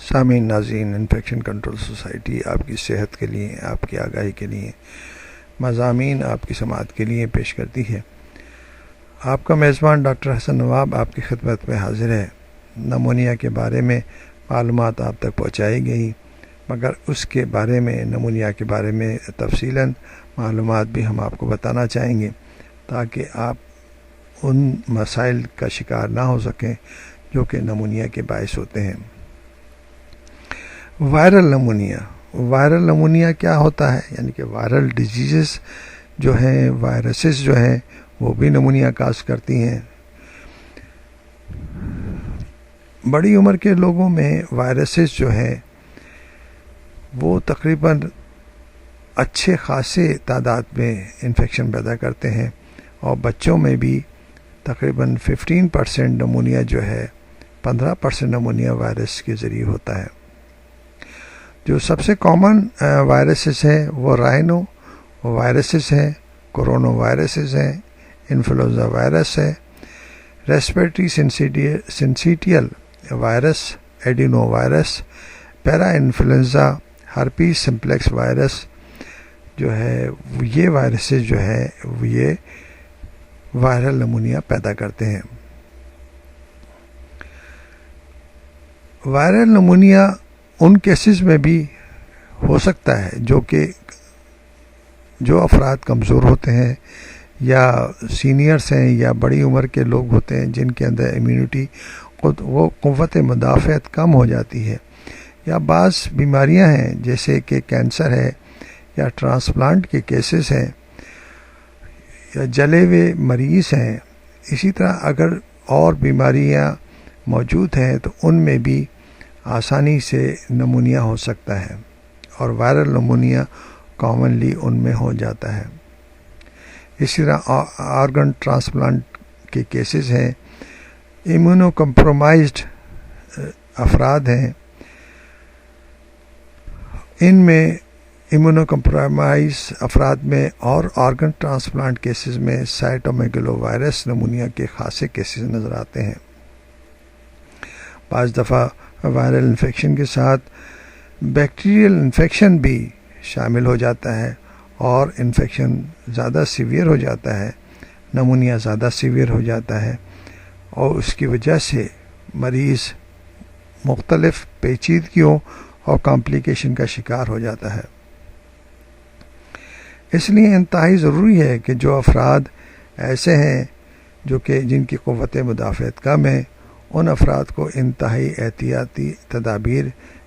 سامعین ناظرین، infection control society آپ کی صحت کے لیے، آپ کی آگاہی کے لیے مضامین آپ کی سماعت کے لیے پیش کرتی ہے۔ آپ کا میزبان ڈاکٹر حسن نواب آپ کی خدمت میں حاضر ہے۔ نمونیا کے بارے میں معلومات آپ تک پہنچائی گئی، مگر اس کے بارے میں، نمونیا کے بارے میں تفصیلاً معلومات بھی ہم آپ کو بتانا چاہیں گے تاکہ آپ ان مسائل کا شکار نہ ہو سکیں جو کہ نمونیا کے باعث ہوتے ہیں۔ وائرل نمونیا کیا ہوتا ہے؟ یعنی کہ وائرل ڈیزیزز جو ہیں، وائرسز جو ہیں، وہ بھی نمونیا کاز کرتی ہیں۔ بڑی عمر کے لوگوں میں وائرسز جو ہیں وہ تقریباً اچھے خاصے تعداد میں انفیکشن پیدا کرتے ہیں، اور بچوں میں بھی تقریباً 15% نمونیا جو ہے، 15% نمونیا وائرس کے ذریعے ہوتا ہے۔ جو سب سے کامن وائرسز ہیں وہ رائنو وائرسز ہیں، کورونا وائرسز ہیں، انفلوئنزا وائرس ہے، ریسپریٹری سنسیٹیل وائرس، ایڈینو وائرس، پیرا انفلوئنزا، ہرپیس سمپلیکس وائرس جو ہے، یہ وائرسز جو ہے یہ وائرل نمونیا پیدا کرتے ہیں۔ وائرل نمونیا ان کیسز میں بھی ہو سکتا ہے جو افراد کمزور ہوتے ہیں یا سینئرز ہیں یا بڑی عمر کے لوگ ہوتے ہیں جن کے اندر امیونٹی وہ قوت مدافعت کم ہو جاتی ہے، یا بعض بیماریاں ہیں جیسے کہ کینسر ہے یا ٹرانسپلانٹ کے کیسز ہیں یا جلے ہوئے مریض ہیں۔ اسی طرح اگر اور بیماریاں موجود ہیں تو ان میں بھی آسانی سے نمونیا ہو سکتا ہے، اور وائرل نمونیا کامنلی ان میں ہو جاتا ہے۔ اسی طرح آرگن ٹرانسپلانٹ کے کیسز ہیں، ایمونو کمپرومائزڈ افراد ہیں، ان میں ایمونو کمپرومائز افراد میں اور آرگن ٹرانسپلانٹ کیسز میں سائٹومیگلو وائرس نمونیا کے خاصے کیسز نظر آتے ہیں۔ بعض دفعہ وائرل انفیکشن کے ساتھ بیکٹیریل انفیکشن بھی شامل ہو جاتا ہے، اور انفیکشن زیادہ سیویئر ہو جاتا ہے، نمونیا زیادہ سیویئر ہو جاتا ہے، اور اس کی وجہ سے مریض مختلف پیچیدگیوں اور کمپلیکیشن کا شکار ہو جاتا ہے۔ اس لیے انتہائی ضروری ہے کہ جو افراد ایسے ہیں جن کی قوت مدافعت کم ہے، ان افراد کو انتہائی احتیاطی تدابیر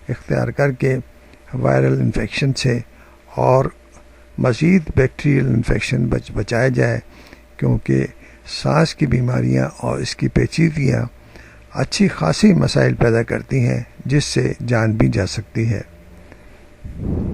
اختیار کر کے وائرل انفیکشن سے اور مزید بیکٹیریل انفیکشن بچایا جائے، کیونکہ سانس کی بیماریاں اور اس کی پیچیدگیاں اچھی خاصی مسائل پیدا کرتی ہیں جس سے جان بھی جا سکتی ہے۔